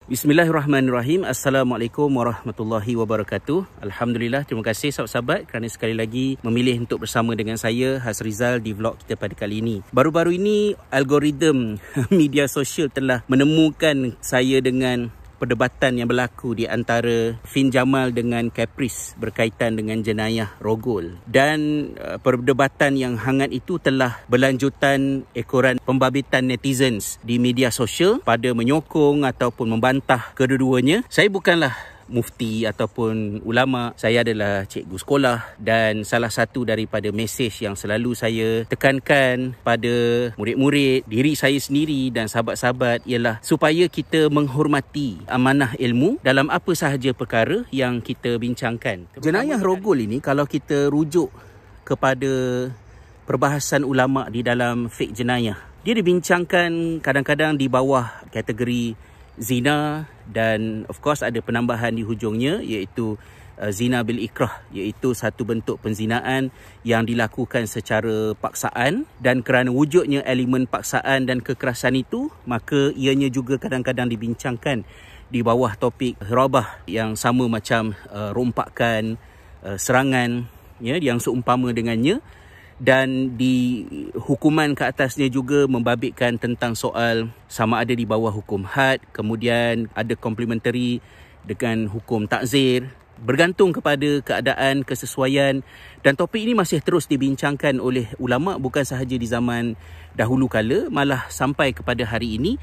Bismillahirrahmanirrahim. Assalamualaikum warahmatullahi wabarakatuh. Alhamdulillah, terima kasih sahabat-sahabat kerana sekali lagi memilih untuk bersama dengan saya Hasrizal di vlog kita pada kali ini. Baru-baru ini algoritma media sosial telah menemukan saya dengan perdebatan yang berlaku di antara Fin Jamal dengan Caprice berkaitan dengan jenayah Rogol, dan perdebatan yang hangat itu telah berlanjutan ekoran pembabitan netizens di media sosial pada menyokong ataupun membantah kedua-duanya. Saya bukanlah mufti ataupun ulama, saya adalah cikgu sekolah, dan salah satu daripada mesej yang selalu saya tekankan pada murid-murid, diri saya sendiri dan sahabat-sahabat ialah supaya kita menghormati amanah ilmu dalam apa sahaja perkara yang kita bincangkan. Jenayah Rogol ini, kalau kita rujuk kepada perbahasan ulama di dalam fiqh jenayah, dia dibincangkan kadang-kadang di bawah kategori zina, dan of course ada penambahan di hujungnya iaitu zina bil ikrah, iaitu satu bentuk penzinaan yang dilakukan secara paksaan, dan kerana wujudnya elemen paksaan dan kekerasan itu, maka ianya juga kadang-kadang dibincangkan di bawah topik hirabah yang sama macam rompakan, serangan ya, yang seumpama dengannya. Dan di hukuman ke atasnya juga membabitkan tentang soal sama ada di bawah hukum had, kemudian ada komplementari dengan hukum takzir, bergantung kepada keadaan, kesesuaian. Dan topik ini masih terus dibincangkan oleh ulama, bukan sahaja di zaman dahulu kala, malah sampai kepada hari ini,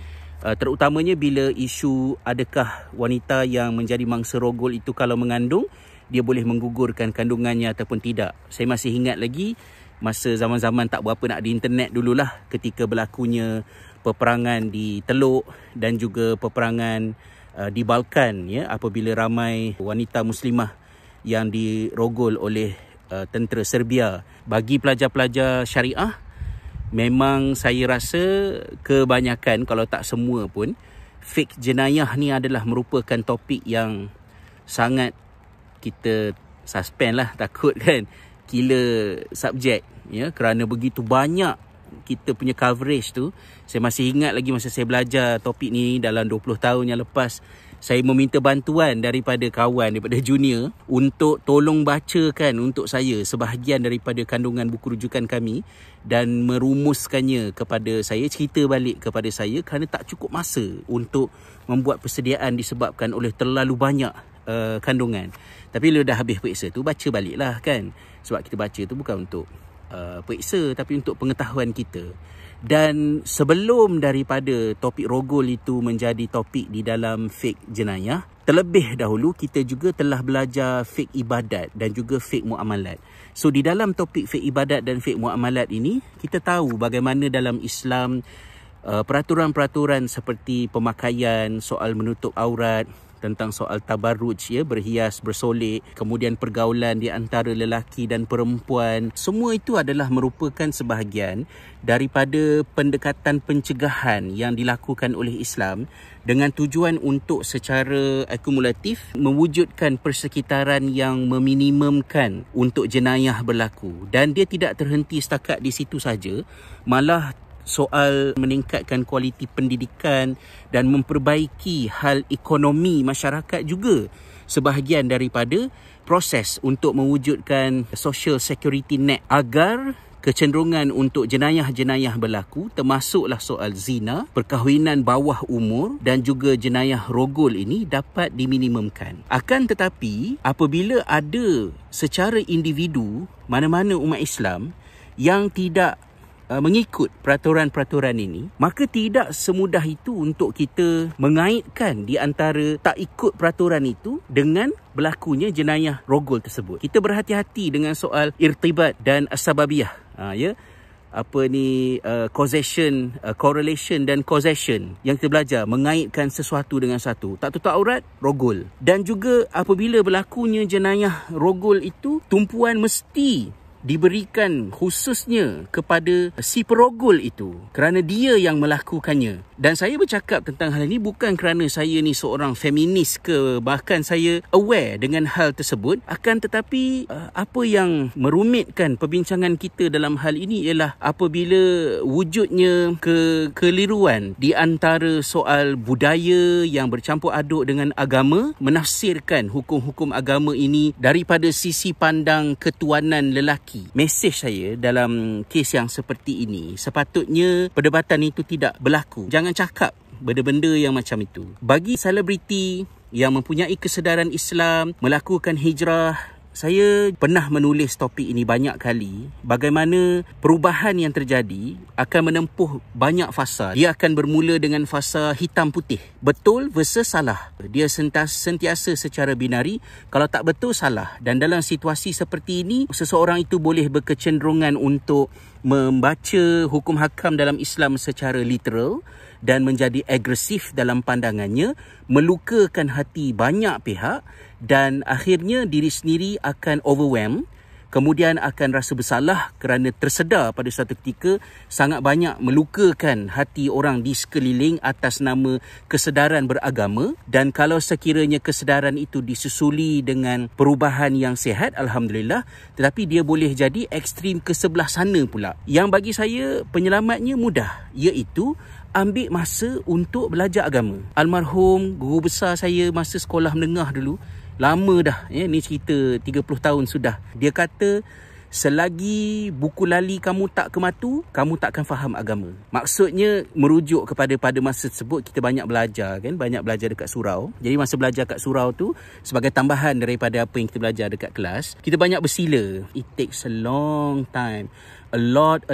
terutamanya bila isu adakah wanita yang menjadi mangsa Rogol itu kalau mengandung, dia boleh menggugurkan kandungannya ataupun tidak. Saya masih ingat lagi masa zaman-zaman tak berapa nak di internet dululah, ketika berlakunya peperangan di Teluk dan juga peperangan di Balkan ya, apabila ramai wanita muslimah yang dirogol oleh tentera Serbia. Bagi pelajar-pelajar syariah, memang saya rasa kebanyakan, kalau tak semua pun, fiqh jenayah ni adalah merupakan topik yang sangat kita suspend lah, takut kan kila subjek ya, kerana begitu banyak kita punya coverage tu. Saya masih ingat lagi masa saya belajar topik ni dalam 20 tahun yang lepas, saya meminta bantuan daripada kawan, daripada junior, untuk tolong bacakan untuk saya sebahagian daripada kandungan buku rujukan kami dan merumuskannya kepada saya, cerita balik kepada saya, kerana tak cukup masa untuk membuat persediaan disebabkan oleh terlalu banyak kandungan. Tapi bila dah habis periksa tu, baca balik lah kan. Sebab kita baca tu bukan untuk periksa, tapi untuk pengetahuan kita. Dan sebelum daripada topik Rogol itu menjadi topik di dalam fiqh jenayah, terlebih dahulu kita juga telah belajar fiqh ibadat dan juga fiqh muamalat. So di dalam topik fiqh ibadat dan fiqh muamalat ini, kita tahu bagaimana dalam Islam peraturan-peraturan seperti pemakaian, soal menutup aurat, tentang soal tabarruj ya, berhias, bersolek, kemudian pergaulan di antara lelaki dan perempuan, semua itu adalah merupakan sebahagian daripada pendekatan pencegahan yang dilakukan oleh Islam dengan tujuan untuk secara akumulatif mewujudkan persekitaran yang meminimumkan untuk jenayah berlaku. Dan dia tidak terhenti setakat di situ saja, malah soal meningkatkan kualiti pendidikan dan memperbaiki hal ekonomi masyarakat juga sebahagian daripada proses untuk mewujudkan social security net, agar kecenderungan untuk jenayah-jenayah berlaku, termasuklah soal zina, perkahwinan bawah umur dan juga jenayah Rogol ini dapat diminimumkan. Akan tetapi apabila ada secara individu mana-mana umat Islam yang tidak mengikut peraturan-peraturan ini, maka tidak semudah itu untuk kita mengaitkan di antara tak ikut peraturan itu dengan berlakunya jenayah Rogol tersebut. Kita berhati-hati dengan soal irtibat dan asbabiyah, ya, apa ni, causation, correlation dan causation yang kita belajar, mengaitkan sesuatu dengan satu. Tak tutup aurat, Rogol. Dan juga apabila berlakunya jenayah Rogol itu, tumpuan mesti diberikan khususnya kepada si perogol itu kerana dia yang melakukannya. Dan saya bercakap tentang hal ini bukan kerana saya ni seorang feminis ke, bahkan saya aware dengan hal tersebut, akan tetapi apa yang merumitkan perbincangan kita dalam hal ini ialah apabila wujudnya kekeliruan di antara soal budaya yang bercampur aduk dengan agama, menafsirkan hukum-hukum agama ini daripada sisi pandang ketuanan lelaki. Mesej saya dalam kes yang seperti ini, sepatutnya perdebatan itu tidak berlaku. Jangan cakap benda-benda yang macam itu. Bagi selebriti yang mempunyai kesedaran Islam, melakukan hijrah, saya pernah menulis topik ini banyak kali, bagaimana perubahan yang terjadi akan menempuh banyak fasa. Dia akan bermula dengan fasa hitam putih, betul versus salah. Dia sentiasa secara binari, kalau tak betul salah. Dan dalam situasi seperti ini, seseorang itu boleh berkecenderungan untuk membaca hukum hakam dalam Islam secara literal dan menjadi agresif dalam pandangannya, melukakan hati banyak pihak, dan akhirnya diri sendiri akan overwhelmed, kemudian akan rasa bersalah kerana tersedar pada suatu ketika sangat banyak melukakan hati orang di sekeliling atas nama kesedaran beragama. Dan kalau sekiranya kesedaran itu disusuli dengan perubahan yang sihat, Alhamdulillah, tetapi dia boleh jadi ekstrim ke sebelah sana pula. Yang bagi saya penyelamatnya mudah, iaitu ambil masa untuk belajar agama. Almarhum guru besar saya masa sekolah menengah dulu, lama dah, ni cerita 30 tahun sudah. Dia kata, selagi buku lali kamu tak kematu, kamu tak akan faham agama. Maksudnya merujuk pada masa tersebut kita banyak belajar kan, banyak belajar dekat surau. Jadi masa belajar kat surau tu, sebagai tambahan daripada apa yang kita belajar dekat kelas, kita banyak bersila. It takes a long time, a lot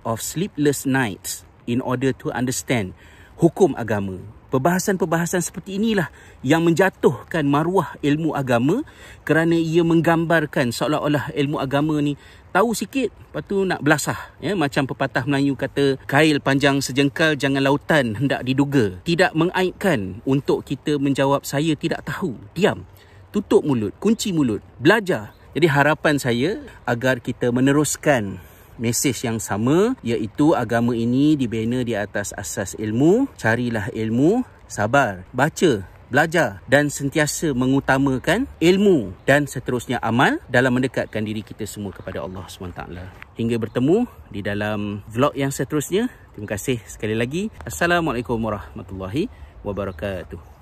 of sleepless nights in order to understand hukum agama. Perbahasan-perbahasan seperti inilah yang menjatuhkan maruah ilmu agama, kerana ia menggambarkan seolah-olah ilmu agama ni tahu sikit, lepas tu nak belasah. Macam pepatah Melayu kata, kail panjang sejengkal, jangan lautan hendak diduga. Tidak mengaibkan untuk kita menjawab saya tidak tahu. Diam, tutup mulut, kunci mulut, belajar. Jadi harapan saya agar kita meneruskan mesej yang sama, iaitu agama ini dibina di atas asas ilmu. Carilah ilmu, sabar, baca, belajar dan sentiasa mengutamakan ilmu dan seterusnya amal dalam mendekatkan diri kita semua kepada Allah SWT. Hingga bertemu di dalam vlog yang seterusnya. Terima kasih sekali lagi. Assalamualaikum warahmatullahi wabarakatuh.